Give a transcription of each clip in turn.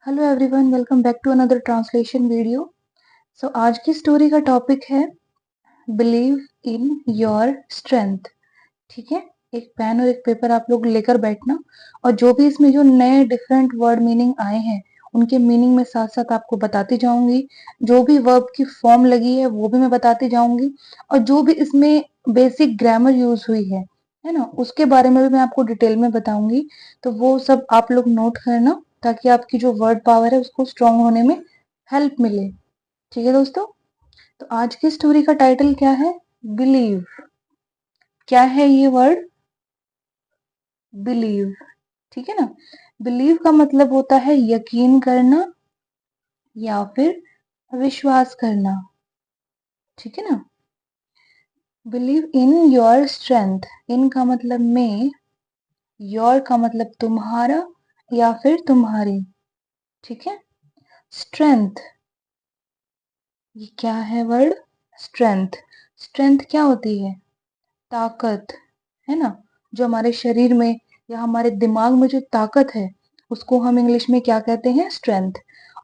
Hello everyone, welcome back to another translation video. आज की story का टॉपिक है बिलीव इन योर स्ट्रेंथ। ठीक है, एक पेन और एक पेपर आप लोग लेकर बैठना और जो भी इसमें जो नए डिफरेंट वर्ड मीनिंग आए हैं उनके मीनिंग में साथ साथ आपको बताती जाऊंगी। जो भी वर्ब की फॉर्म लगी है वो भी मैं बताती जाऊंगी और जो भी इसमें बेसिक ग्रामर यूज हुई है ना, उसके बारे में भी मैं आपको डिटेल में बताऊंगी। तो वो सब आप लोग नोट करना ताकि आपकी जो वर्ड पावर है उसको स्ट्रांग होने में हेल्प मिले। ठीक है दोस्तों, तो आज की स्टोरी का टाइटल क्या है? बिलीव। क्या है ये वर्ड? बिलीव। ठीक है ना, बिलीव का मतलब होता है यकीन करना या फिर विश्वास करना। ठीक है ना, बिलीव इन योर स्ट्रेंथ। इन का मतलब में, योर का मतलब तुम्हारा या फिर तुम्हारी। ठीक है, स्ट्रेंथ, ये क्या है वर्ड? स्ट्रेंथ। स्ट्रेंथ क्या होती है? ताकत, है ना। जो हमारे शरीर में या हमारे दिमाग में जो ताकत है उसको हम इंग्लिश में क्या कहते हैं? स्ट्रेंथ।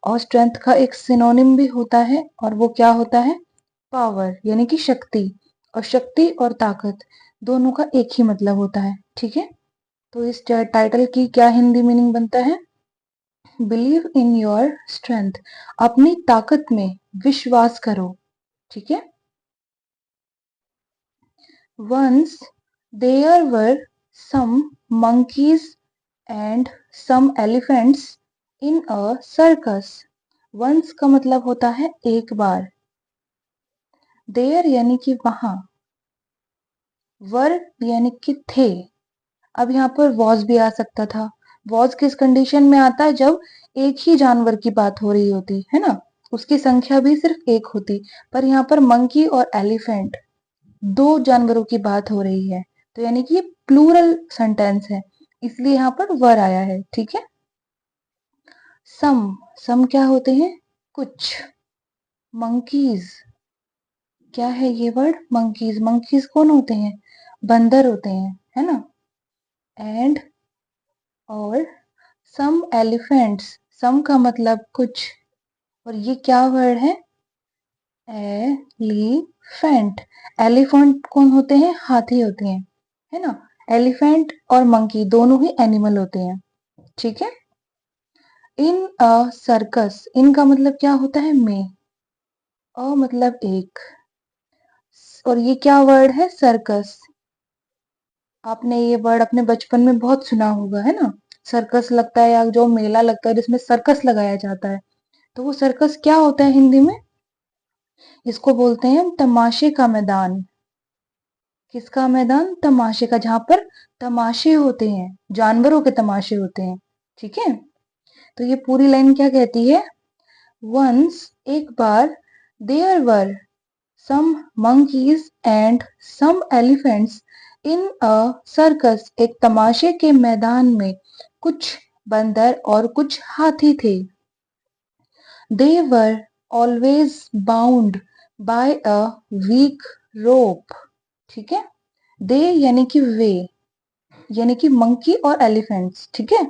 और स्ट्रेंथ का एक सिनोनिम भी होता है और वो क्या होता है? पावर, यानी कि शक्ति। और शक्ति और ताकत दोनों का एक ही मतलब होता है। ठीक है, तो इस टाइटल की क्या हिंदी मीनिंग बनता है? Believe in your strength. अपनी ताकत में विश्वास करो। ठीक है, once there were some monkeys and some elephants in a circus। once का मतलब होता है एक बार, there यानी कि वहां, वर यानी कि थे। अब यहाँ पर वॉज भी आ सकता था। वॉज किस कंडीशन में आता है? जब एक ही जानवर की बात हो रही होती है ना, उसकी संख्या भी सिर्फ एक होती। पर यहाँ पर मंकी और एलिफेंट दो जानवरों की बात हो रही है, तो यानी कि ये प्लूरल सेंटेंस है, इसलिए यहाँ पर वर आया है। ठीक है, सम, सम क्या होते हैं? कुछ। मंकीज, क्या है ये वर्ड? मंकीज। मंकीज कौन होते हैं? बंदर होते हैं, है ना। एंड, और सम एलिफेंट्स, सम का मतलब कुछ, और ये क्या वर्ड है? एलिफेंट। एलिफेंट कौन होते हैं? हाथी होते हैं, है ना। एलिफेंट और मंकी दोनों ही एनिमल होते हैं। ठीक है, इन अ सर्कस, इन का मतलब क्या होता है? में। अ मतलब एक, और ये क्या वर्ड है? सर्कस। आपने ये वर्ड अपने बचपन में बहुत सुना होगा, है ना। सर्कस लगता है या जो मेला लगता है जिसमें सर्कस लगाया जाता है, तो वो सर्कस क्या होता है हिंदी में? इसको बोलते हैं तमाशे का मैदान। किसका मैदान? तमाशे का, जहां पर तमाशे होते हैं, जानवरों के तमाशे होते हैं। ठीक है, तो ये पूरी लाइन क्या कहती है? वंस, एक बार, there were some monkeys and some elephants in a circus, एक तमाशे के मैदान में कुछ बंदर और कुछ हाथी थे। They were always bound by a weak rope. ठीक है, दे यानी कि वे, यानी कि मंकी और एलिफेंट्स। ठीक है,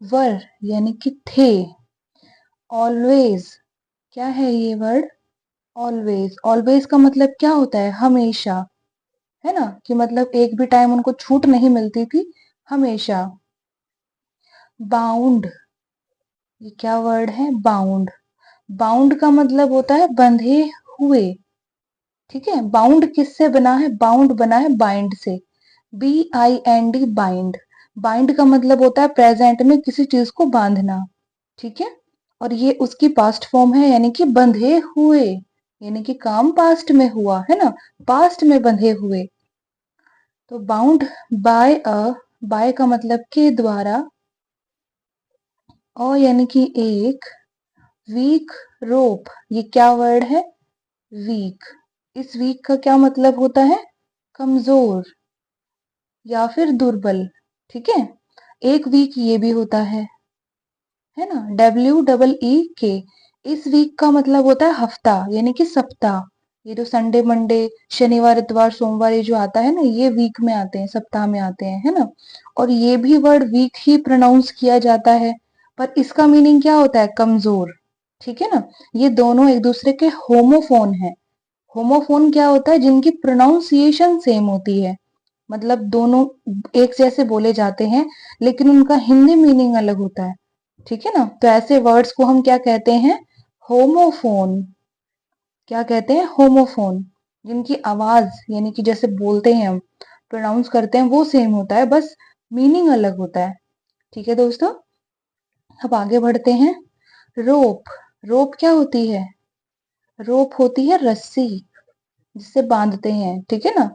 वर यानी कि थे, ऑलवेज, क्या है ये वर्ड? ऑलवेज। ऑलवेज का मतलब क्या होता है? हमेशा, है ना, कि मतलब एक भी टाइम उनको छूट नहीं मिलती थी, हमेशा। बाउंड, ये क्या वर्ड है? बाउंड। बाउंड का मतलब होता है बंधे हुए। ठीक है, बाउंड किससे बना है? बाउंड बना है बाइंड से, BIND, बाइंड। बाइंड का मतलब होता है प्रेजेंट में किसी चीज को बांधना। ठीक है, और ये उसकी पास्ट फॉर्म है, यानी कि बंधे हुए, यानी कि काम पास्ट में हुआ, है ना, पास्ट में बंधे हुए। तो बाउंड बाय अ, बाय का मतलब के द्वारा, और यानी कि एक, वीक रोप, ये क्या वर्ड है? वीक। इस वीक का क्या मतलब होता है? कमजोर या फिर दुर्बल। ठीक है, एक वीक ये भी होता है ना, WEEK। इस वीक का मतलब होता है हफ्ता, यानी कि सप्ताह। ये जो संडे मंडे शनिवार इतवार सोमवार ये जो आता है ना, ये वीक में आते हैं, सप्ताह में आते हैं, है ना। और ये भी वर्ड वीक ही प्रोनाउंस किया जाता है, पर इसका मीनिंग क्या होता है? कमजोर। ठीक है ना? ये दोनों एक दूसरे के होमोफोन है। होमोफोन क्या होता है? जिनकी प्रोनाउंसिएशन सेम होती है, मतलब दोनों एक जैसे बोले जाते हैं लेकिन उनका हिंदी मीनिंग अलग होता है। ठीक है ना? तो ऐसे वर्ड्स को हम क्या कहते हैं? होमोफोन। क्या कहते हैं? होमोफोन। जिनकी आवाज यानी कि जैसे बोलते हैं हम, प्रोनाउंस करते हैं, वो सेम होता है, बस मीनिंग अलग होता है। ठीक है दोस्तों, अब आगे बढ़ते हैं। रोप। रोप क्या होती है? रोप होती है रस्सी, जिससे बांधते हैं। ठीक है ना?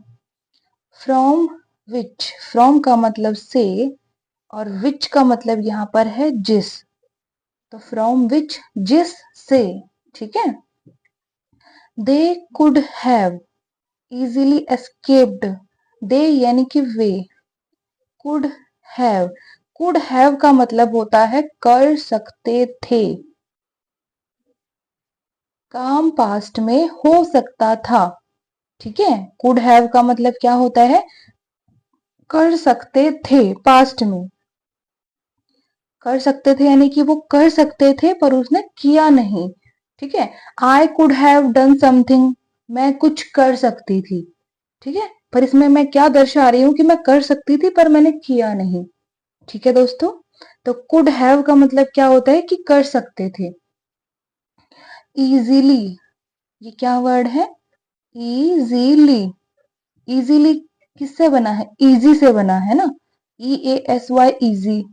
फ्रॉम विच, फ्रॉम का मतलब से और विच का मतलब यहाँ पर है जिस, तो फ्रॉम विच, जिस से। ठीक है? They could have easily escaped, they यानी कि वे, कुड हैव, कुड हैव का मतलब होता है कर सकते थे। काम पास्ट में हो सकता था। ठीक है? कुड हैव का मतलब क्या होता है? कर सकते थे, पास्ट में कर सकते थे, यानी कि वो कर सकते थे पर उसने किया नहीं। ठीक है? I could have done something, मैं कुछ कर सकती थी। ठीक है? पर इसमें मैं क्या दर्शा रही हूं कि मैं कर सकती थी पर मैंने किया नहीं। ठीक है दोस्तों, तो कुड हैव का मतलब क्या होता है? कि कर सकते थे। इजीली, ये क्या वर्ड है? इजीली। इजीली किससे बना है? इजी से बना है ना, EASY, इजी।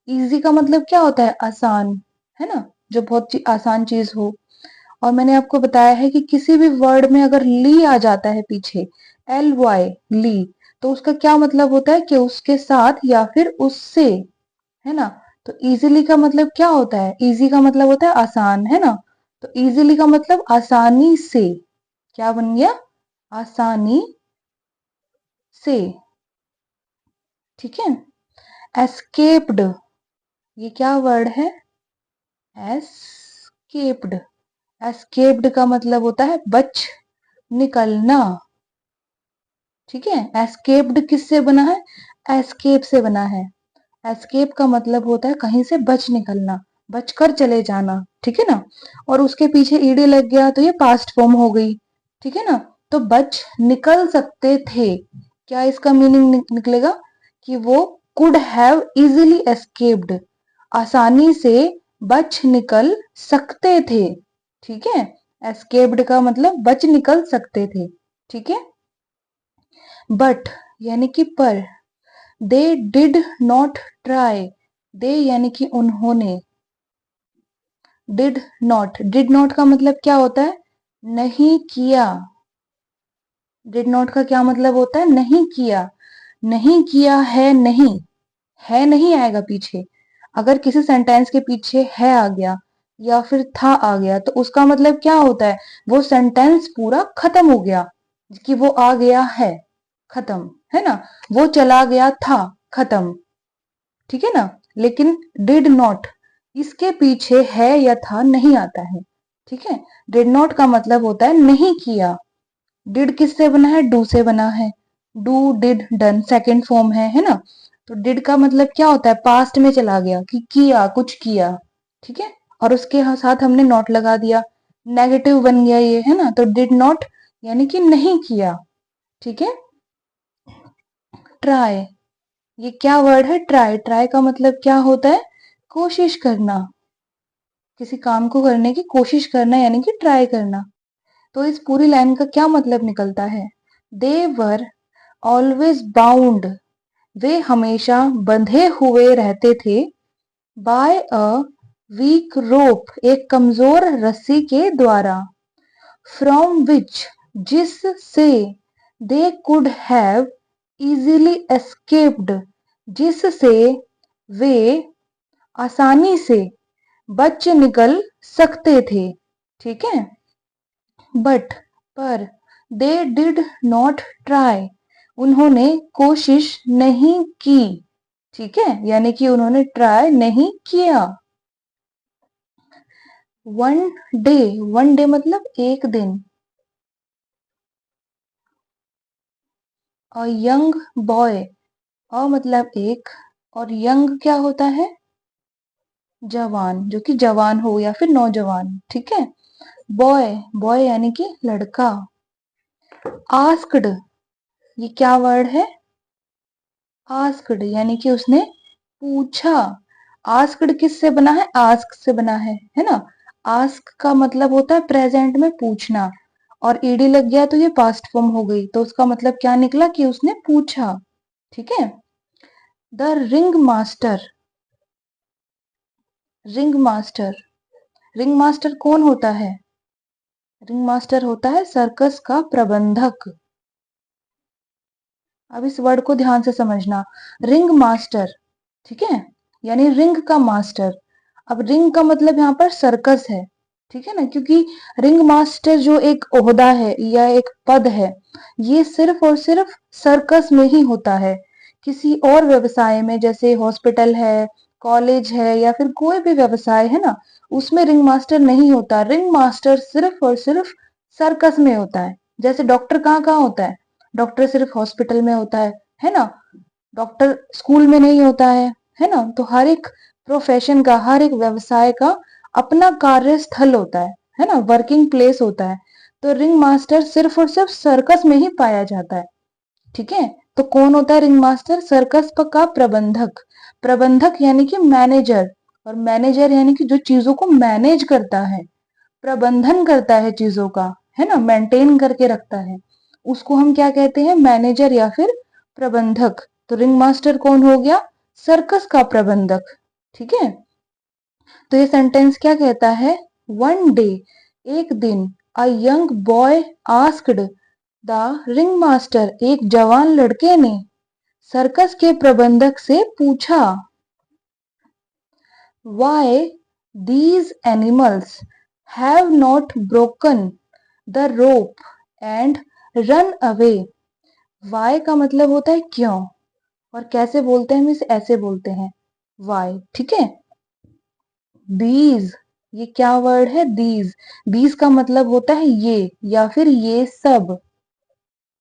इजी का मतलब क्या होता है? आसान, है ना, जो बहुत आसान चीज हो। और मैंने आपको बताया है कि किसी भी वर्ड में अगर ली आ जाता है पीछे, LY, ली, तो उसका क्या मतलब होता है? कि उसके साथ या फिर उससे, है ना। तो इजीली का मतलब क्या होता है? इजी का मतलब होता है आसान, है ना। तो इजीली का मतलब आसानी से। क्या बन गया? आसानी से। ठीक है? एस्केप्ड, ये क्या वर्ड है? एस्केप्ड। एस्केप्ड का मतलब होता है बच निकलना। ठीक है? एस्केप्ड किससे बना है? एस्केप से बना है। एस्केप का मतलब होता है कहीं से बच निकलना, बचकर चले जाना। ठीक है ना? और उसके पीछे ईडी लग गया तो ये पास्ट फॉर्म हो गई। ठीक है ना? तो बच निकल सकते थे, क्या इसका मीनिंग निकलेगा? कि वो कुड हैव इजीली एस्केप्ड, आसानी से बच निकल सकते थे। ठीक है? एस्केप्ड का मतलब बच निकल सकते थे। ठीक है? बट यानी कि पर, दे डिड नॉट ट्राई, दे यानी कि उन्होंने, डिड नॉट का मतलब क्या होता है? नहीं किया। डिड नॉट का क्या मतलब होता है? नहीं किया। नहीं किया है, नहीं है, नहीं आएगा पीछे। अगर किसी सेंटेंस के पीछे है आ गया या फिर था आ गया तो उसका मतलब क्या होता है? वो सेंटेंस पूरा खत्म हो गया, कि वो आ गया है, खत्म, है ना। वो चला गया था, खत्म। ठीक है ना? लेकिन डिड नॉट, इसके पीछे है या था नहीं आता है। ठीक है? डिड नॉट का मतलब होता है नहीं किया। डिड किससे बना है? डू से बना है। Do, did, done second form है ना। तो डिड का मतलब क्या होता है? पास्ट में चला गया, कि किया, कुछ किया। ठीक है? और उसके साथ हमने नॉट लगा दिया, नेगेटिव बन गया ये, है ना। तो डिड नॉट यानी कि नहीं किया। ठीक है? ट्राई, ये क्या वर्ड है? ट्राई। ट्राई का मतलब क्या होता है? कोशिश करना, किसी काम को करने की कोशिश करना यानी कि ट्राई करना। तो इस पूरी लाइन का क्या मतलब निकलता है? दे वर ऑलवेज बाउंड, वे हमेशा बंधे हुए रहते थे, बाय अ वीक रोप, एक कमजोर रस्सी के द्वारा, फ्रॉम विच, जिस से, they could have easily escaped, जिससे वे आसानी से बच निकल सकते थे। ठीक है? बट, पर, दे डिड नॉट ट्राई, उन्होंने कोशिश नहीं की। ठीक है? यानी कि उन्होंने ट्राई नहीं किया। वन डे, वन डे मतलब एक दिन। अ यंग बॉय, अ मतलब एक और यंग क्या होता है? जवान, जो कि जवान हो या फिर नौजवान, ठीक है। बॉय, बॉय यानी कि लड़का। आस्क्ड, ये क्या वर्ड है? आस्क्ड यानी कि उसने पूछा। आस्क्ड किससे बना है? आस्क से बना है ना। आस्क का मतलब होता है प्रेजेंट में पूछना, और ईडी लग गया तो ये पास्ट फॉर्म हो गई, तो उसका मतलब क्या निकला कि उसने पूछा, ठीक है। The ring master, ring master, ring master कौन होता है? रिंग मास्टर होता है सर्कस का प्रबंधक। अब इस वर्ड को ध्यान से समझना, रिंग मास्टर, ठीक है, यानी रिंग का मास्टर। अब रिंग का मतलब यहाँ पर सर्कस है, ठीक है ना, क्योंकि रिंग मास्टर जो एक ओहदा है या एक पद है, ये सिर्फ और सिर्फ सर्कस में ही होता है। किसी और व्यवसाय में, जैसे हॉस्पिटल है, कॉलेज है, या फिर कोई भी व्यवसाय है ना, उसमें रिंग मास्टर नहीं होता। रिंग मास्टर सिर्फ और सिर्फ सर्कस में होता है। जैसे डॉक्टर कहाँ कहाँ होता है? डॉक्टर सिर्फ हॉस्पिटल में होता है ना। डॉक्टर स्कूल में नहीं होता है ना। तो हर एक प्रोफेशन का, हर एक व्यवसाय का अपना कार्यस्थल होता है ना, वर्किंग प्लेस होता है। तो रिंग मास्टर सिर्फ और सिर्फ सर्कस में ही पाया जाता है, ठीक है। तो कौन होता है रिंग मास्टर? सर्कस का प्रबंधक। प्रबंधक यानी कि मैनेजर, और मैनेजर यानी कि जो चीजों को मैनेज करता है, प्रबंधन करता है चीजों का, है ना, मेंटेन करके रखता है, उसको हम क्या कहते हैं? मैनेजर या फिर प्रबंधक। तो रिंग मास्टर कौन हो गया? सर्कस का प्रबंधक, ठीक है। तो ये सेंटेंस क्या कहता है? वन डे, एक दिन, a young boy asked the ring master, एक जवान लड़के ने सर्कस के प्रबंधक से पूछा, why these animals have not broken the rope and run away. Why का मतलब होता है क्यों, और कैसे बोलते हैं हम इसे? ऐसे बोलते हैं, वाई, ठीक है। दीज, ये क्या वर्ड है? दीज, दीज का मतलब होता है ये, या फिर ये सब,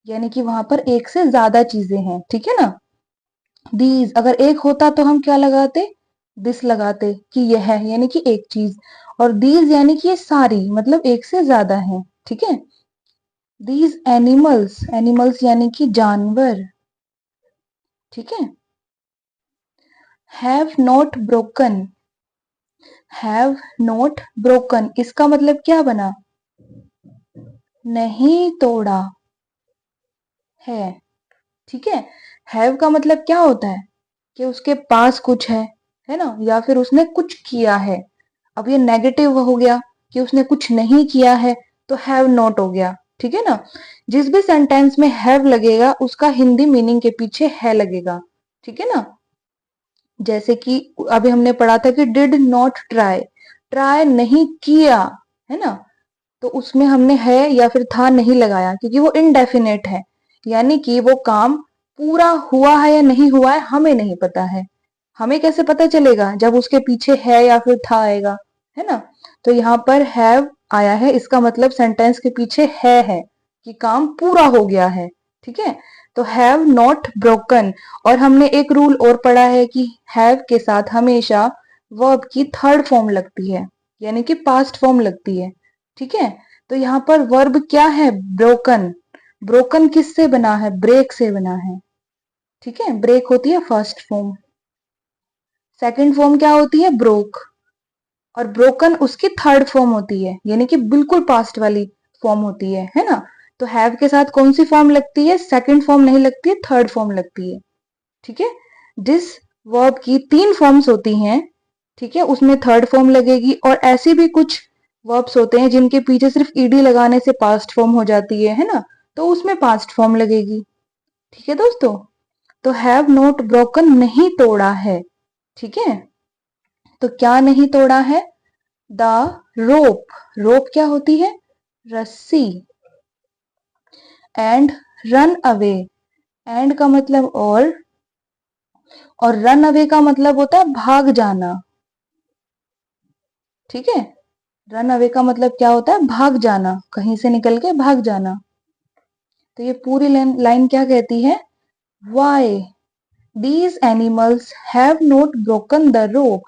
यानी कि वहां पर एक से ज्यादा चीजें हैं, ठीक है ना। दीज अगर एक होता तो हम क्या लगाते? दिस लगाते, कि यह है यानी कि एक चीज, और दीज यानी कि ये सारी, मतलब एक से ज्यादा है, ठीक है। दीज एनिमल्स, एनिमल्स यानी कि जानवर, ठीक है। Have not broken, have not broken, इसका मतलब क्या बना? नहीं तोड़ा है, ठीक है। हैव का मतलब क्या होता है? कि उसके पास कुछ है ना, या फिर उसने कुछ किया है। अब ये नेगेटिव हो गया कि उसने कुछ नहीं किया है, तो हैव नॉट हो गया, ठीक है ना। जिस भी सेंटेंस में हैव लगेगा उसका हिंदी मीनिंग के पीछे है लगेगा, ठीक है ना। जैसे कि अभी हमने पढ़ा था कि डिड नॉट ट्राई, ट्राई नहीं किया, है ना। तो उसमें हमने है या फिर था नहीं लगाया, क्योंकि वो इनडेफिनेट है, यानी कि वो काम पूरा हुआ है या नहीं हुआ है हमें नहीं पता है। हमें कैसे पता चलेगा? जब उसके पीछे है या फिर था आएगा, है ना। तो यहाँ पर हैव आया है, इसका मतलब सेंटेंस के पीछे है कि काम पूरा हो गया है, ठीक है। तो हैव नॉट ब्रोकन। और हमने एक रूल और पढ़ा है कि हैव के साथ हमेशा वर्ब की थर्ड फॉर्म लगती है, यानी कि पास्ट फॉर्म लगती है, ठीक है। तो यहाँ पर वर्ब क्या है? ब्रोकन। ब्रोकन किससे बना है? ब्रेक से बना है, ठीक है। ब्रेक होती है फर्स्ट फॉर्म, सेकंड फॉर्म क्या होती है? ब्रोक, और ब्रोकन उसकी थर्ड फॉर्म होती है, यानी कि बिल्कुल पास्ट वाली फॉर्म होती है ना। तो हैव के साथ कौन सी फॉर्म लगती है? सेकंड फॉर्म नहीं लगती है, थर्ड फॉर्म लगती है, ठीक है। जिस वर्ब की तीन फॉर्म्स होती हैं, ठीक है, उसमें थर्ड फॉर्म लगेगी। और ऐसे भी कुछ वर्ब्स होते हैं जिनके पीछे सिर्फ ईडी लगाने से पास्ट फॉर्म हो जाती है ना, तो उसमें पास्ट फॉर्म लगेगी, ठीक है दोस्तों। तो हैव नॉट ब्रोकन, नहीं तोड़ा है, ठीक है। तो क्या नहीं तोड़ा है? द रोप, रोप क्या होती है? रस्सी। एंड रन अवे, एंड का मतलब और रन अवे का मतलब होता है भाग जाना, ठीक है। रन अवे का मतलब क्या होता है? भाग जाना, कहीं से निकल के भाग जाना। तो ये पूरी लाइन क्या कहती है? Y these animals have not broken the रोप,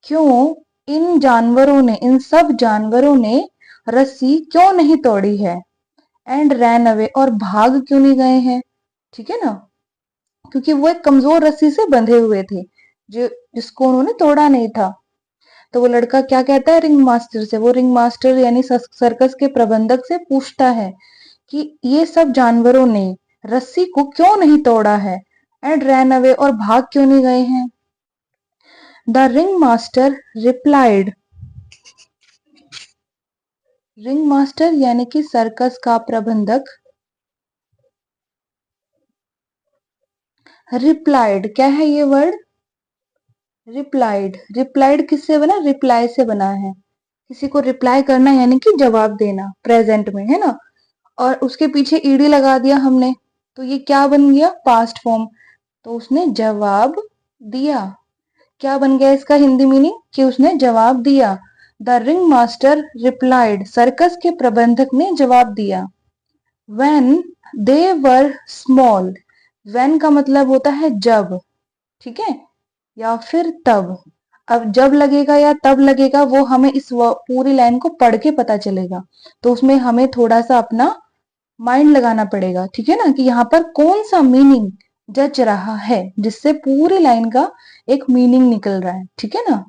क्यों इन सब जानवरों ने रस्सी क्यों नहीं तोड़ी है, एंड रैन अवे, और भाग क्यों नहीं गए हैं, ठीक है ना, क्योंकि वो एक कमजोर रस्सी से बंधे हुए थे जो जिसको उन्होंने तोड़ा नहीं था। तो वो लड़का क्या कहता है रिंग मास्टर से, वो रिंग मास्टर यानी सर्कस के प्रबंधक से पूछता है कि ये सब जानवरों ने रस्सी को क्यों नहीं तोड़ा है, एंड रैन अवे, और भाग क्यों नहीं गए हैं। The ring master replied, ring master यानी कि सर्कस का प्रबंधक, रिप्लाइड, क्या है ये वर्ड, रिप्लाइड, रिप्लाइड किससे बना, रिप्लाई से बना है, किसी को रिप्लाई करना यानी कि जवाब देना, प्रेजेंट में, है ना, और उसके पीछे ईडी लगा दिया हमने, तो ये क्या बन गया, पास्ट फॉर्म, तो उसने जवाब दिया। क्या बन गया इसका हिंदी मीनिंग, कि उसने जवाब दिया। The ring master replied, circus के प्रबंधक ने जवाब दिया। When they were small, when का मतलब होता है जब, ठीक है, या फिर तब। अब जब लगेगा या तब लगेगा वो हमें इस पूरी लाइन को पढ़ के पता चलेगा, तो उसमें हमें थोड़ा सा अपना माइंड लगाना पड़ेगा, ठीक है ना, कि यहाँ पर कौन सा मीनिंग जच रहा है, जिससे पूरी लाइन का एक मीनिंग निकल रहा है, ठीक है ना।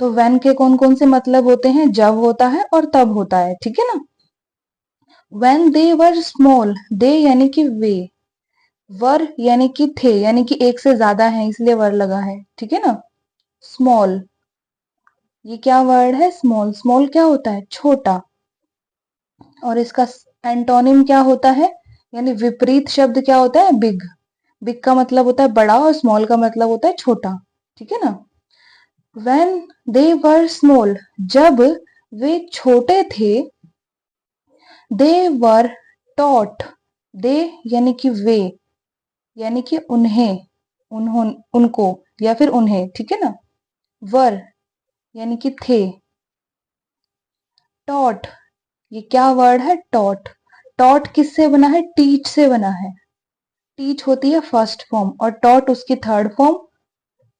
तो व्हेन के कौन कौन से मतलब होते हैं, जब होता है और तब होता है, ठीक है ना। व्हेन दे वर स्मॉल, दे यानी कि वे, वर यानी कि थे, यानी कि एक से ज्यादा है इसलिए वर लगा है, ठीक है ना। स्मॉल, ये क्या वर्ड है, स्मॉल, स्मॉल क्या होता है, छोटा, और इसका एंटोनिम क्या होता है, यानी विपरीत शब्द क्या होता है, बिग, बिग का मतलब होता है बड़ा और स्मॉल का मतलब होता है छोटा, ठीक है ना। When they were small, जब वे छोटे थे, they were taught, they यानी कि वे, यानी कि उन्हें, उनको या फिर उन्हें, ठीक है ना। वर यानी कि थे, taught, ये क्या वर्ड है, taught, taught किससे बना है, टीच से बना है, टीच होती है फर्स्ट फॉर्म और taught उसकी थर्ड फॉर्म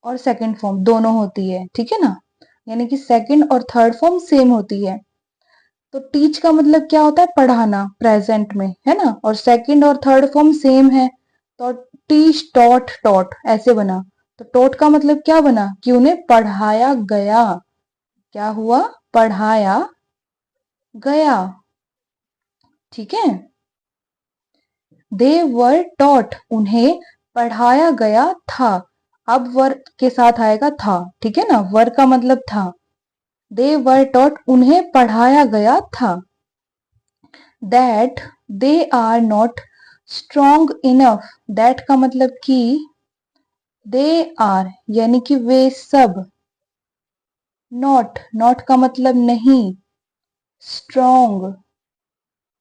और सेकंड फॉर्म दोनों होती है, ठीक है ना, यानी कि सेकंड और थर्ड फॉर्म सेम होती है। तो टीच का मतलब क्या होता है, पढ़ाना, प्रेजेंट में, है ना, और सेकंड और थर्ड फॉर्म सेम है, तो टीच, टॉट, टॉट ऐसे बना। तो टॉट का मतलब क्या बना, कि उन्हें पढ़ाया गया, क्या हुआ, पढ़ाया गया, ठीक है। दे वर टॉट, उन्हें पढ़ाया गया था, अब वर के साथ आएगा था, ठीक है ना, वर का मतलब था। दे वर टॉट, उन्हें पढ़ाया गया था। That they are not strong enough, that का मतलब कि, दे आर यानी कि वे सब, नॉट, नॉट का मतलब नहीं, स्ट्रॉन्ग,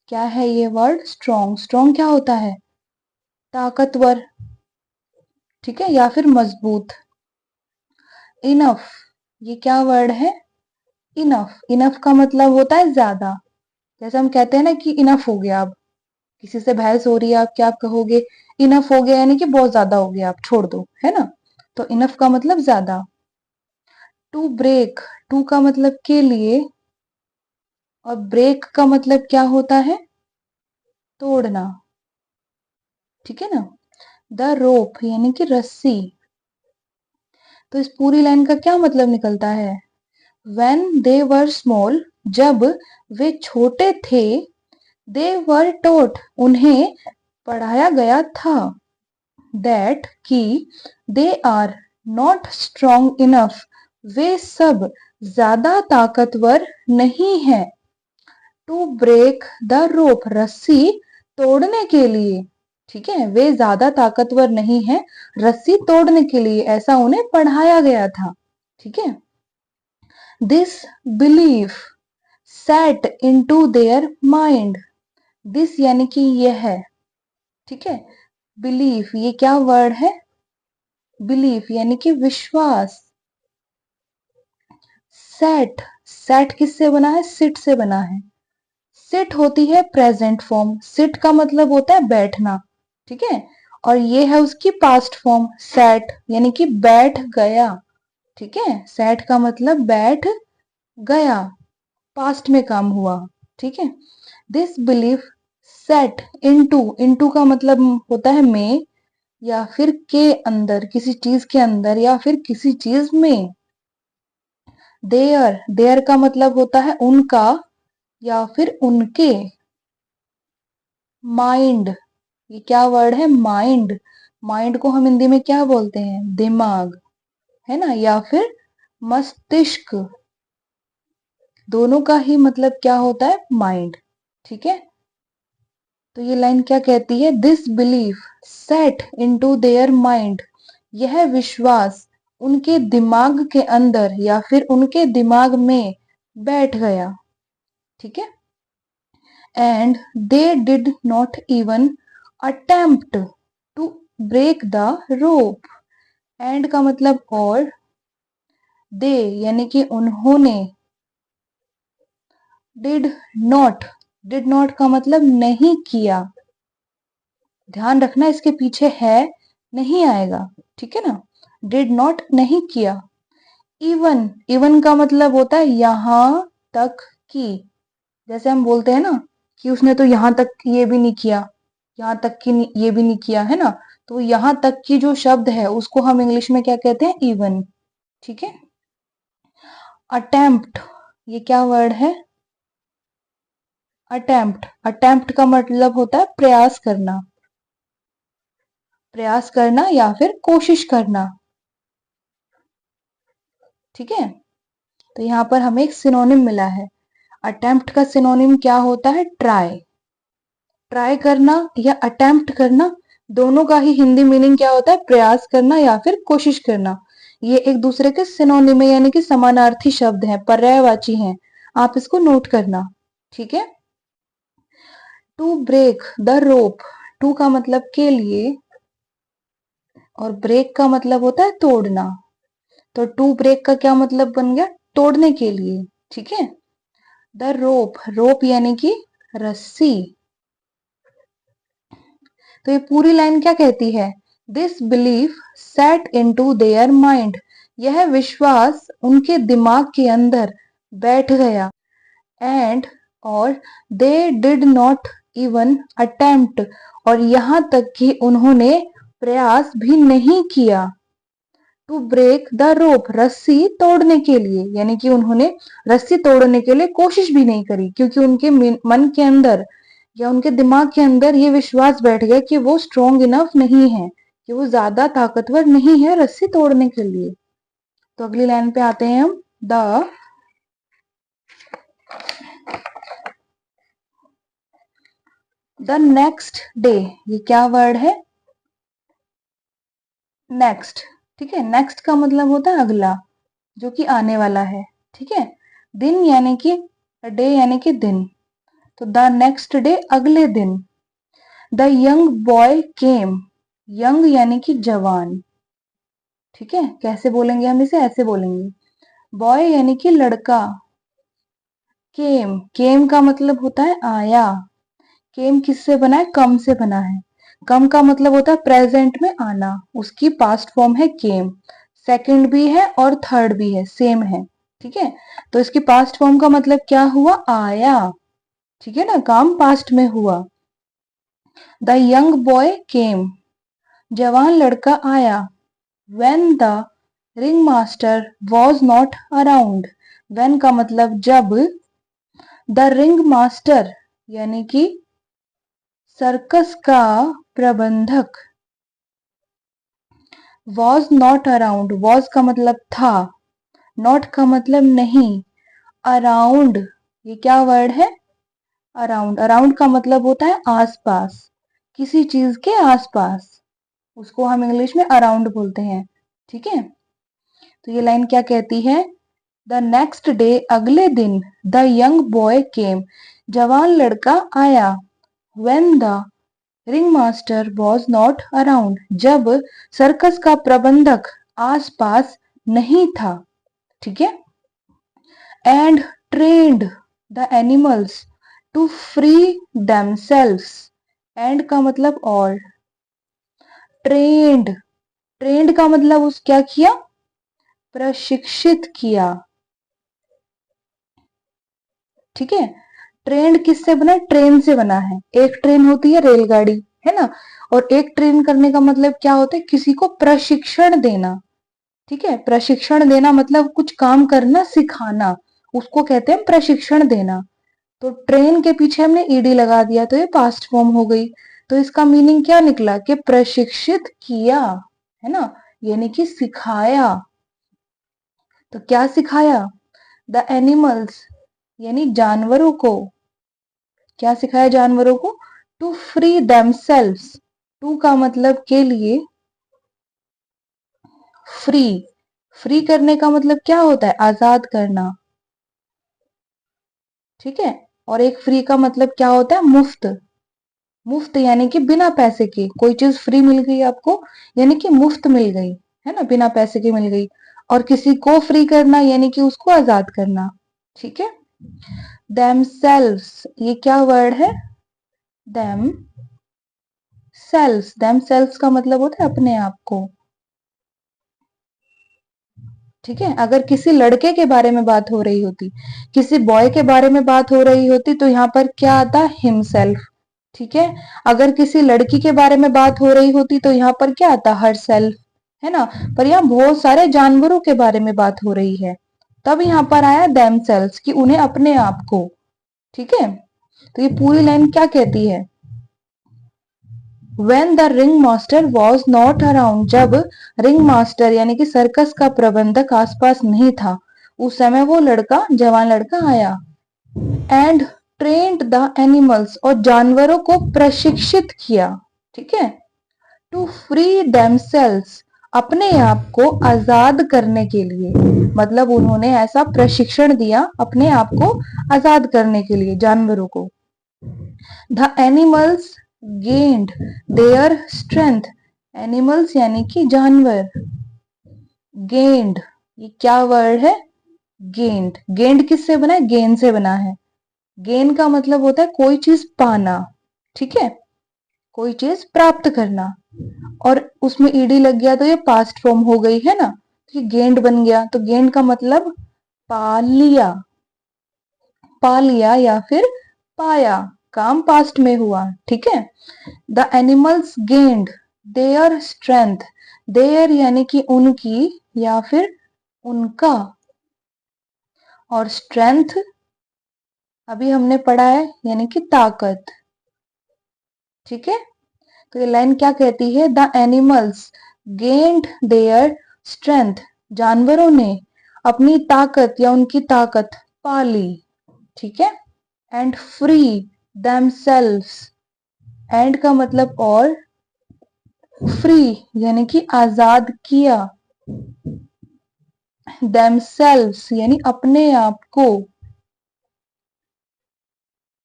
क्या है ये वर्ड, स्ट्रॉन्ग, स्ट्रॉन्ग क्या होता है, ताकतवर, ठीक है, या फिर मजबूत। इनफ, ये क्या वर्ड है, इनफ, इनफ का मतलब होता है ज्यादा, जैसे हम कहते हैं ना कि इनफ हो गया, अब किसी से बहस हो रही है, आप क्या आप कहोगे, इनफ हो गया, यानी कि बहुत ज्यादा हो गया, आप छोड़ दो, है ना, तो इनफ का मतलब ज्यादा। टू ब्रेक, टू का मतलब के लिए, और ब्रेक का मतलब क्या होता है, तोड़ना, ठीक है ना। द रोप यानी कि रस्सी, तो इस पूरी लाइन का क्या मतलब निकलता है, when they were small, जब वे छोटे थे, they were taught, उन्हें पढ़ाया गया था, that कि they are not strong enough, वे सब ज्यादा ताकतवर नहीं है, टू ब्रेक द रोप, रस्सी तोड़ने के लिए, ठीक है, वे ज्यादा ताकतवर नहीं है रस्सी तोड़ने के लिए, ऐसा उन्हें पढ़ाया गया था, ठीक है। This belief set into their mind, this यानी कि यह है, ठीक है, बिलीफ ये क्या वर्ड है, बिलीफ यानी कि विश्वास। सेट, सेट किससे बना है, सिट से बना है, सिट होती है प्रेजेंट फॉर्म, सिट का मतलब होता है बैठना, ठीक है, और ये है उसकी पास्ट फॉर्म, सेट यानी कि बैठ गया, ठीक है, sat का मतलब बैठ गया, पास्ट में काम हुआ, ठीक है। दिस बिलीफ सेट इनटू का मतलब होता है में, या फिर के अंदर, किसी चीज के अंदर या फिर किसी चीज में। देयर का मतलब होता है उनका या फिर उनके। माइंड, ये क्या वर्ड है, माइंड। माइंड को हम हिंदी में क्या बोलते हैं, दिमाग, है ना, या फिर मस्तिष्क। दोनों का ही मतलब क्या होता है, माइंड, ठीक है। तो ये लाइन क्या कहती है, this belief set into their mind, यह विश्वास उनके दिमाग के अंदर या फिर उनके दिमाग में बैठ गया, ठीक है। And they did not even attempt to break the rope. And का मतलब और, दे यानी कि उन्होंने, डिड नॉट, डिड नॉट का मतलब नहीं किया, ध्यान रखना इसके पीछे है नहीं आएगा, ठीक है ना। डिड नॉट नहीं किया। इवन, इवन का मतलब होता है यहां तक की, जैसे हम बोलते हैं ना कि उसने तो यहां तक ये भी नहीं किया, यहां तक की ये भी नहीं किया, है ना। तो यहां तक की जो शब्द है उसको हम इंग्लिश में क्या कहते हैं, इवन, ठीक है। अटेम्प्ट, ये क्या वर्ड है, अटेम्प्ट। अटेम्प्ट का मतलब होता है प्रयास करना, प्रयास करना या फिर कोशिश करना, ठीक है। तो यहाँ पर हमें एक सिनोनिम मिला है। अटेम्प्ट का सिनोनिम क्या होता है, ट्राई। ट्राई करना या अटेम्प्ट करना, दोनों का ही हिंदी मीनिंग क्या होता है, प्रयास करना या फिर कोशिश करना। ये एक दूसरे के सिनोनिम है, यानी कि समानार्थी शब्द हैं, पर्यायवाची हैं। आप इसको नोट करना, ठीक है। To break the rope, to का मतलब के लिए, और ब्रेक का मतलब होता है तोड़ना। तो टू ब्रेक का क्या मतलब बन गया, तोड़ने के लिए, ठीक है। द रोप, रोप यानी कि रस्सी। तो ये पूरी लाइन क्या कहती है, this belief set into their mind, यह विश्वास उनके दिमाग के अंदर बैठ गया। एंड, और they did not even attempt, और यहां तक कि उन्होंने प्रयास भी नहीं किया, टू ब्रेक द रोप, रस्सी तोड़ने के लिए, यानी कि उन्होंने रस्सी तोड़ने के लिए कोशिश भी नहीं करी, क्योंकि उनके मन के अंदर या उनके दिमाग के अंदर ये विश्वास बैठ गया कि वो स्ट्रोंग इनफ नहीं है, कि वो ज्यादा ताकतवर नहीं है रस्सी तोड़ने के लिए। तो अगली लाइन पे आते हैं हम, द नेक्स्ट डे, ये क्या वर्ड है, नेक्स्ट, ठीक है। नेक्स्ट का मतलब होता है अगला, जो कि आने वाला है, ठीक है। दिन यानी कि, डे यानी कि दिन, तो द नेक्स्ट डे अगले दिन। The young boy came, young यानी कि जवान, ठीक है। कैसे बोलेंगे हम इसे, ऐसे बोलेंगे, बॉय यानी कि लड़का, केम, केम का मतलब होता है आया। केम किससे बना है, कम से बना है। कम का मतलब होता है प्रेजेंट में आना, उसकी पास्ट फॉर्म है केम। सेकंड भी है और थर्ड भी है, सेम है, ठीक है। तो इसकी पास्ट फॉर्म का मतलब क्या हुआ, आया, ठीक है ना, काम पास्ट में हुआ। द यंग बॉय केम, जवान लड़का आया। When the ringmaster was not around, when का मतलब जब, द रिंग मास्टर यानी कि सर्कस का प्रबंधक, was not around, was का मतलब था, not का मतलब नहीं, around, ये क्या वर्ड है, अराउंड। अराउंड का मतलब होता है आसपास, किसी चीज के आसपास, उसको हम इंग्लिश में अराउंड बोलते हैं, ठीक है। तो ये लाइन क्या कहती है, द नेक्स्ट डे अगले दिन, द यंग बॉय केम, जवान लड़का आया। When the ring master was not around, जब सर्कस का प्रबंधक आसपास नहीं था, ठीक है। And trained the animals to free themselves, and का मतलब और, ट्रेन्ड, ट्रेन्ड का मतलब उस क्या किया, प्रशिक्षित किया। ठीक है, ट्रेंड किससे बना? ट्रेन से बना है। एक ट्रेन होती है रेलगाड़ी, है ना, और एक ट्रेन करने का मतलब क्या होता है? किसी को प्रशिक्षण देना। ठीक है, प्रशिक्षण देना मतलब कुछ काम करना, सिखाना, उसको कहते हैं प्रशिक्षण देना। तो ट्रेन के पीछे हमने ईडी लगा दिया तो ये पास्ट फॉर्म हो गई। तो इसका मीनिंग क्या निकला? कि प्रशिक्षित किया, है ना, यानी कि सिखाया। तो क्या सिखाया? द एनिमल्स, यानी जानवरों को। क्या सिखाया जानवरों को? To free themselves. टू का मतलब के लिए, फ्री, फ्री करने का मतलब क्या होता है? आजाद करना। ठीक है, और एक फ्री का मतलब क्या होता है? मुफ्त। मुफ्त यानी कि बिना पैसे के, कोई चीज फ्री मिल गई आपको यानी कि मुफ्त मिल गई, है ना, बिना पैसे की मिल गई। और किसी को फ्री करना यानी कि उसको आजाद करना। ठीक है, themselves, ये क्या वर्ड है? them सेल्फ, themselves का मतलब होता है अपने आप को। ठीक है, अगर किसी लड़के के बारे में बात हो रही होती, किसी बॉय के बारे में बात हो रही होती, तो यहाँ पर क्या आता? हिमसेल्फ। ठीक है, अगर किसी लड़की के बारे में बात हो रही होती तो यहाँ पर क्या आता? हर सेल्फ, है ना। पर यहाँ बहुत सारे जानवरों के बारे में बात हो रही है, तब यहाँ पर आया देम सेल्स, कि उन्हें अपने आप को। ठीक है, तो ये पूरी लाइन क्या कहती है? When the ring master was not around, जब रिंग मास्टर यानी कि सर्कस का प्रबंधक आसपास नहीं था, उस समय वो लड़का, जवान लड़का आया। एंड ट्रेन्ड द एनिमल्स, और जानवरों को प्रशिक्षित किया। ठीक है, टू फ्री देमसेल्स, अपने आप को आजाद करने के लिए, मतलब उन्होंने ऐसा प्रशिक्षण दिया अपने आप को आजाद करने के लिए जानवरों को। The animals gained their strength, animals यानी कि जानवर, गेन्ड, ये क्या वर्ड है? गेन्ड। गेन्ड किससे बना है? गेन से बना है। गेन का मतलब होता है कोई चीज पाना। ठीक है, कोई चीज प्राप्त करना, और उसमें ईडी लग गया तो ये पास्ट फॉर्म हो गई, है ना, तो ये गेंड बन गया। तो गेंड का मतलब पा लिया, पा लिया या फिर पाया, काम पास्ट में हुआ। ठीक है, the animals gained their strength, their यानी कि उनकी या फिर उनका, और स्ट्रेंथ अभी हमने पढ़ा है यानी कि ताकत। ठीक है, तो ये लाइन क्या कहती है? The animals gained their strength, जानवरों ने अपनी ताकत या उनकी ताकत पा ली। ठीक है, एंड फ्री देमसेल्व्स, एंड का मतलब और, फ्री यानी कि आजाद किया, देमसेल्व्स यानी अपने आप को।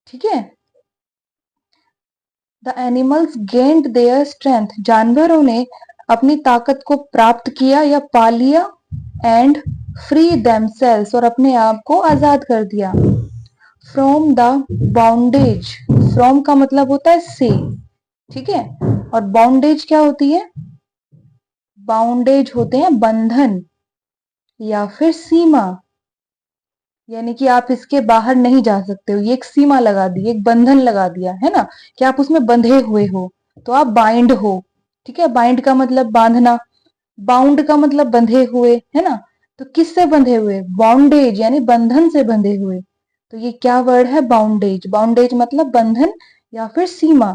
ठीक है, the animals gained their strength, जानवरों ने अपनी ताकत को प्राप्त किया या पा लिया, एंड फ्री देमसेल्व्स, और अपने आप को आजाद कर दिया। फ्रॉम द बाउंडेज, फ्रॉम का मतलब होता है से। ठीक है, और बाउंडेज क्या होती है? बाउंडेज होते हैं बंधन या फिर सीमा, यानी कि आप इसके बाहर नहीं जा सकते हो, ये एक सीमा लगा दी, एक बंधन लगा दिया, है ना, कि आप उसमें बंधे हुए हो, तो आप बाइंड हो। ठीक है, बाइंड का मतलब बांधना, बाउंड का मतलब बंधे हुए, है ना, तो किससे बंधे हुए? बाउंडेज यानी बंधन से बंधे हुए। तो ये क्या वर्ड है? बाउंडेज। बाउंडेज मतलब बंधन या फिर सीमा।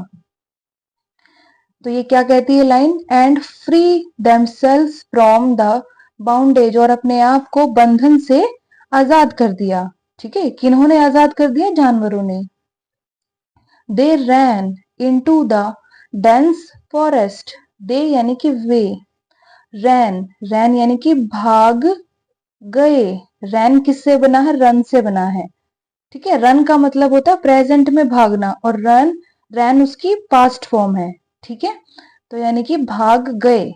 तो ये क्या कहती है line? And free themselves from the bondage, और अपने आप को बंधन से आजाद कर दिया। ठीक है, किन्होंने आजाद कर दिया? जानवरों ने। They ran into the dense forest, they यानी कि वे, रैन, रैन यानी कि भाग गए। रैन किससे बना है? रन से बना है। ठीक है, रन का मतलब होता है प्रेजेंट में भागना, और रन, रैन उसकी पास्ट फॉर्म है। ठीक है, तो यानी कि भाग गए।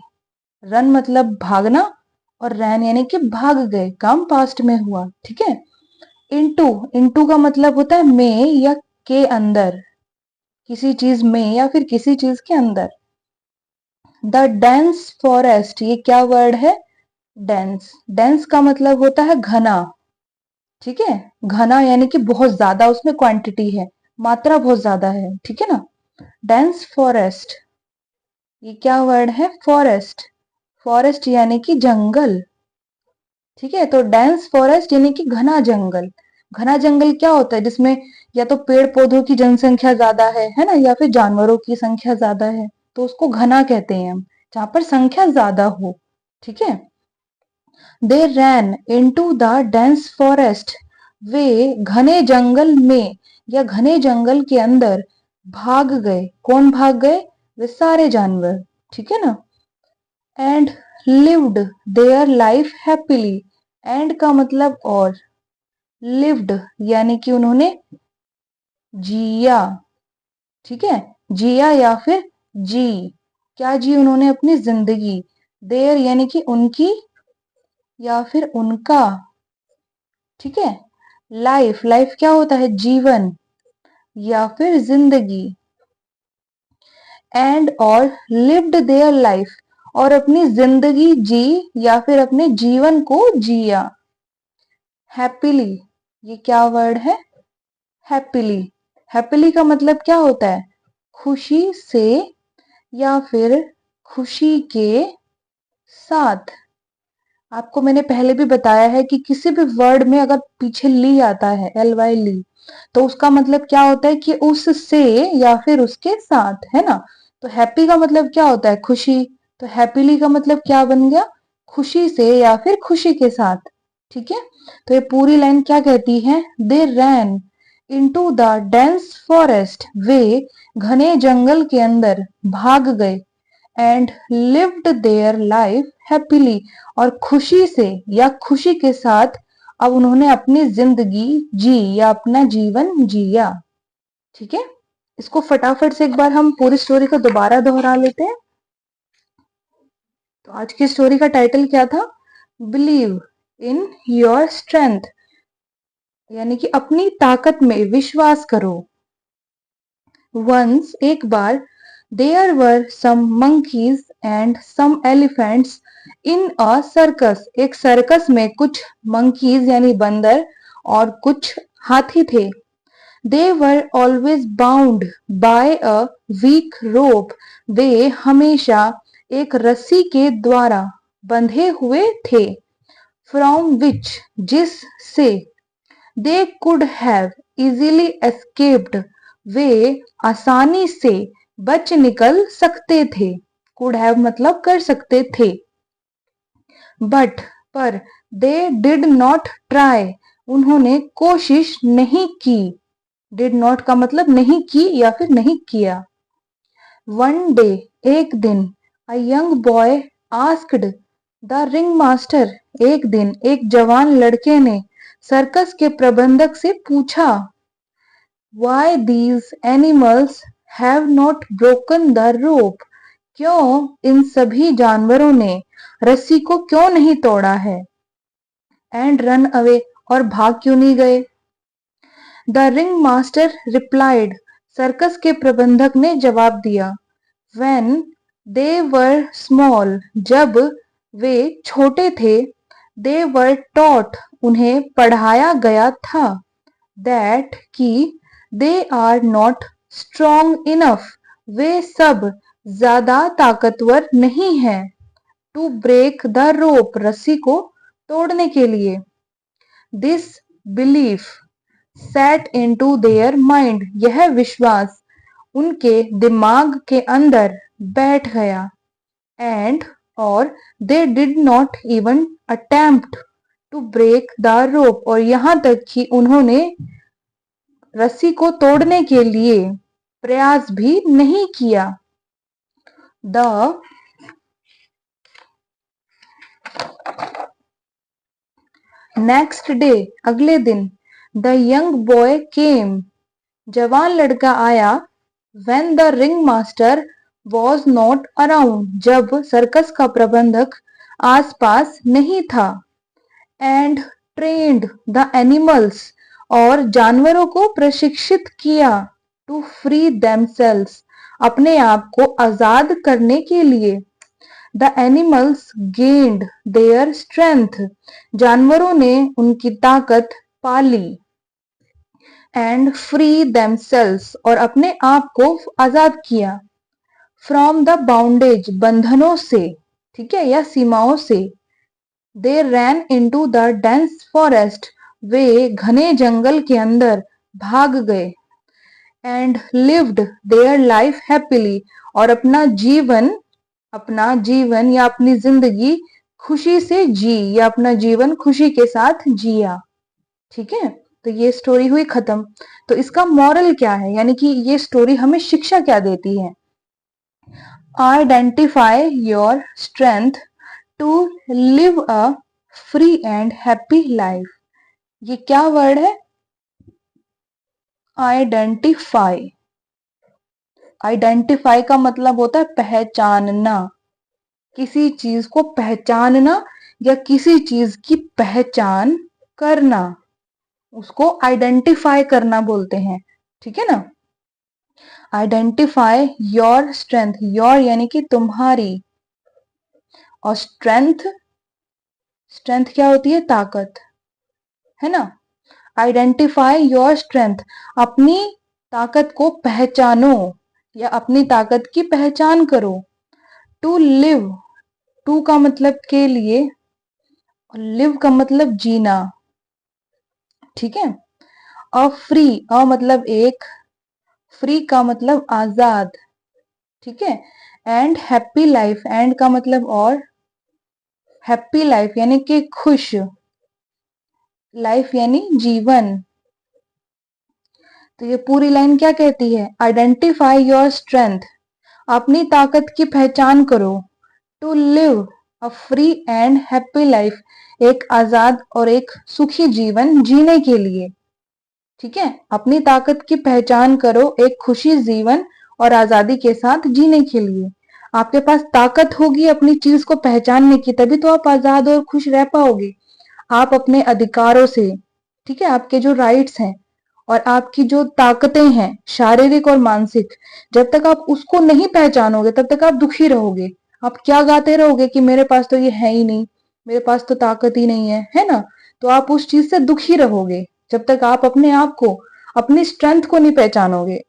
रन मतलब भागना, और रैन यानी कि भाग गए, काम पास्ट में हुआ। ठीक है, इनटू, इनटू का मतलब होता है में या के अंदर, किसी चीज में या फिर किसी चीज के अंदर। द डेंस फॉरेस्ट, ये क्या वर्ड है? डेंस, डेंस का मतलब होता है घना, ठीक है, घना यानी कि बहुत ज्यादा उसमें क्वांटिटी है, मात्रा बहुत ज्यादा है, ठीक है ना। डेंस फॉरेस्ट, ये क्या वर्ड है, फॉरेस्ट, फॉरेस्ट यानी कि जंगल, ठीक है। तो डेंस फॉरेस्ट यानी कि घना जंगल, घना जंगल क्या होता है, जिसमें या तो पेड़ पौधों की जनसंख्या ज्यादा है ना, या फिर जानवरों की संख्या ज्यादा है, तो उसको घना कहते हैं हम, जहां पर संख्या ज्यादा हो, ठीक है। They ran into the dense forest, वे घने जंगल में या घने जंगल के अंदर भाग गए, कौन भाग गए, वे सारे जानवर, ठीक है ना। And lived their life happily, and का मतलब और, लिव्ड यानी कि उन्होंने जिया, ठीक है, जिया या फिर जी, क्या जी, उन्होंने अपनी जिंदगी, देयर यानी कि उनकी या फिर उनका, ठीक है। लाइफ, लाइफ क्या होता है, जीवन या फिर जिंदगी, एंड और लिव्ड देयर लाइफ, और अपनी जिंदगी जी या फिर अपने जीवन को जिया, हैप्पीली, ये क्या वर्ड है, हैप्पीली, हैप्पीली का मतलब क्या होता है, खुशी से या फिर खुशी के साथ। आपको मैंने पहले भी बताया है कि किसी भी वर्ड में अगर पीछे ली आता है, एल वाई ली, तो उसका मतलब क्या होता है कि उससे या फिर उसके साथ, है ना। तो हैप्पी का मतलब क्या होता है, खुशी, तो हैप्पीली का मतलब क्या बन गया, खुशी से या फिर खुशी के साथ, ठीक है। तो ये पूरी लाइन क्या कहती है, they ran into the dense forest, वे घने जंगल के अंदर भाग गए, and lived their life happily, और खुशी से या खुशी के साथ अब उन्होंने अपनी जिंदगी जी या अपना जीवन जिया, ठीक है। इसको फटाफट से एक बार हम पूरी स्टोरी को दोबारा दोहरा लेते हैं। तो आज की स्टोरी का टाइटल क्या था, बिलीव इन योर स्ट्रेंथ, यानी कि अपनी ताकत में विश्वास करो। वंस, एक बार, there were some monkeys and some elephants in a circus, एक सर्कस में कुछ मंकीज यानी बंदर और कुछ हाथी थे। They were always bound by a weak rope, वे हमेशा एक रस्सी के द्वारा बंधे हुए थे। फ्रॉम विच, जिस से, they could have easily escaped, वे आसानी से बच निकल सकते थे, कुड हैव मतलब कर सकते थे। बट, पर, दे डिड नॉट ट्राई, उन्होंने कोशिश नहीं की, डिड नॉट का मतलब नहीं की या फिर नहीं किया। वन डे, एक दिन, a young boy asked the ring master, एक दिन एक जवान लड़के ने सर्कस के प्रबंधक से पूछा, why these animals have not broken the रोप, क्यों इन सभी जानवरों ने रस्सी को क्यों नहीं तोड़ा है। एंड रन अवे, और भाग क्यों नहीं गए। The ring master replied, circus के प्रबंधक ने जवाब दिया, When they were small, जब वे छोटे थे, they were taught, उन्हें पढ़ाया गया था, that कि they are not strong enough, वे सब ज्यादा ताकतवर नहीं हैं, to break the rope, रस्सी को तोड़ने के लिए। This belief sat into their mind, यह विश्वास उनके दिमाग के अंदर बैठ गया। एंड, और, they did not even attempt to break the rope, और यहां तक कि उन्होंने रस्सी को तोड़ने के लिए प्रयास भी नहीं किया। द नेक्स्ट डे, अगले दिन, द यंग बॉय केम, जवान लड़का आया। When the ringmaster was not around, जब सर्कस का प्रबंधक आसपास नहीं था। And trained the animals, और जानवरों को प्रशिक्षित किया। To free themselves, अपने आप को आजाद करने के लिए। The animals gained their strength, जानवरों ने उनकी ताकत पाली। एंड फ्री देमसेल्स, और अपने आप को आजाद किया। फ्रॉम द बाउंडेज, बंधनों से, ठीक है, या सीमाओं से। They ran into the dense forest, वे घने जंगल के अंदर भाग गए। And lived their life happily, और अपना जीवन या अपनी जिंदगी खुशी से जी, या अपना जीवन खुशी के साथ जिया। ठीक है, तो ये स्टोरी हुई खत्म। तो इसका मॉरल क्या है, यानी कि ये स्टोरी हमें शिक्षा क्या देती है? Identify your strength to live a free and happy life. ये क्या वर्ड है? आइडेंटिफाई। आइडेंटिफाई का मतलब होता है पहचानना, किसी चीज को पहचानना या किसी चीज की पहचान करना, उसको आइडेंटिफाई करना बोलते हैं। ठीक है ना? आइडेंटिफाई योर स्ट्रेंथ, योर यानी कि तुम्हारी, और स्ट्रेंथ, स्ट्रेंथ क्या होती है? ताकत, है ना? आइडेंटिफाई योर स्ट्रेंथ, अपनी ताकत को पहचानो या अपनी ताकत की पहचान करो। टू लिव, टू का मतलब के लिए, और लिव का मतलब जीना। ठीक है? अ फ्री, अ मतलब एक, फ्री का मतलब आजाद। ठीक है? एंड हैप्पी लाइफ, एंड का मतलब और, हैप्पी लाइफ यानी कि खुश, लाइफ यानी जीवन। तो ये पूरी लाइन क्या कहती है? आइडेंटिफाई योर स्ट्रेंथ, अपनी ताकत की पहचान करो। To live a free and happy life, एक आजाद और एक सुखी जीवन जीने के लिए। ठीक है? अपनी ताकत की पहचान करो, एक खुशी जीवन और आजादी के साथ जीने के लिए। आपके पास ताकत होगी अपनी चीज को पहचानने की, तभी तो आप आजाद और खुश रह पाओगे। आप अपने अधिकारों से, ठीक है, आपके जो राइट्स हैं और आपकी जो ताकतें हैं शारीरिक और मानसिक, जब तक आप उसको नहीं पहचानोगे तब तक आप दुखी रहोगे। आप क्या गाते रहोगे कि मेरे पास तो ये है ही नहीं, मेरे पास तो ताकत ही नहीं है ना? तो आप उस चीज से दुखी रहोगे जब तक आप अपने आप को, अपनी स्ट्रेंथ को नहीं पहचानोगे।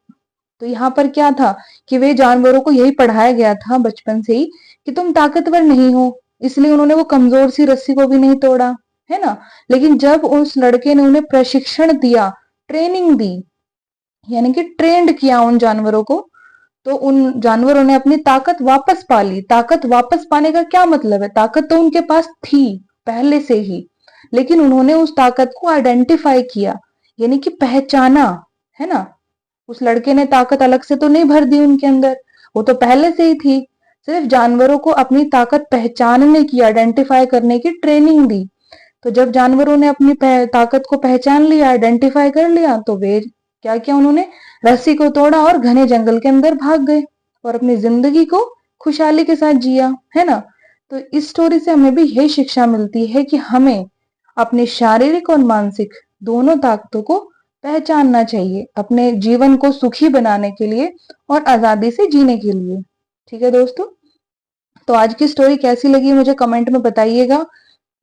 तो यहाँ पर क्या था कि वे जानवरों को यही पढ़ाया गया था बचपन से ही कि तुम ताकतवर नहीं हो, इसलिए उन्होंने वो कमजोर सी रस्सी को भी नहीं तोड़ा, है ना? लेकिन जब उस लड़के ने उन्हें प्रशिक्षण दिया, ट्रेनिंग दी, यानी कि ट्रेंड किया उन जानवरों को, तो उन जानवरों ने अपनी ताकत वापस पा ली। ताकत वापस पाने का क्या मतलब है? ताकत तो उनके पास थी पहले से ही, लेकिन उन्होंने उस ताकत को आइडेंटिफाई किया, यानी कि पहचाना, है ना? उस लड़के ने ताकत अलग से तो नहीं भर दी उनके अंदर, वो तो पहले से ही थी। सिर्फ जानवरों को अपनी ताकत पहचानने की, आइडेंटिफाई करने की ट्रेनिंग दी। तो जब जानवरों ने अपनी ताकत को पहचान लिया, आइडेंटिफाई कर लिया, तो वे क्या किया? उन्होंने रस्सी को तोड़ा और घने जंगल के अंदर भाग गए और अपनी जिंदगी को खुशहाली के साथ जिया, है ना? तो इस स्टोरी से हमें भी यही शिक्षा मिलती है कि हमें अपनी शारीरिक और मानसिक दोनों ताकतों को पहचानना चाहिए अपने जीवन को सुखी बनाने के लिए और आजादी से जीने के लिए। ठीक है दोस्तों, तो आज की स्टोरी कैसी लगी मुझे कमेंट में बताइएगा।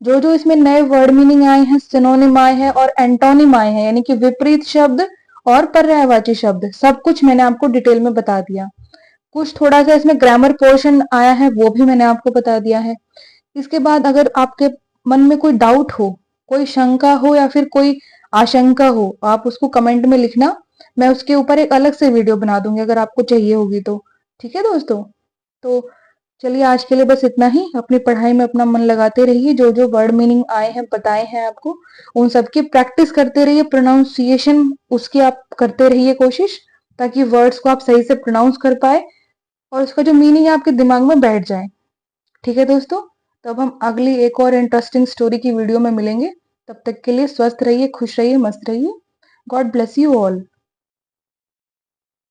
जो जो इसमें नए वर्ड मीनिंग आए हैं, सिनोनिम आए हैं और एंटोनिम आए हैं, यानी कि विपरीत शब्द और पर्यायवाची शब्द, सब कुछ मैंने आपको डिटेल में बता दिया। कुछ थोड़ा सा इसमें ग्रामर पोर्शन आया है, वो भी मैंने आपको बता दिया है। इसके बाद अगर आपके मन में कोई डाउट हो, कोई शंका हो या फिर कोई आशंका हो, आप उसको कमेंट में लिखना, मैं उसके ऊपर एक अलग से वीडियो बना दूंगी अगर आपको चाहिए होगी तो। ठीक है दोस्तों, तो चलिए आज के लिए बस इतना ही। अपनी पढ़ाई में अपना मन लगाते रहिए, जो जो वर्ड मीनिंग आए हैं बताए हैं आपको, उन सबकी प्रैक्टिस करते रहिए, प्रोनाउंसिएशन उसकी आप करते रहिए कोशिश, ताकि वर्ड्स को आप सही से प्रोनाउंस कर पाए और उसका जो मीनिंग है आपके दिमाग में बैठ जाए। ठीक है दोस्तों, तो अब हम अगली एक और इंटरेस्टिंग स्टोरी की वीडियो में मिलेंगे। तब तक के लिए स्वस्थ रहिए, खुश रहिए, मस्त रहिए। God bless you all.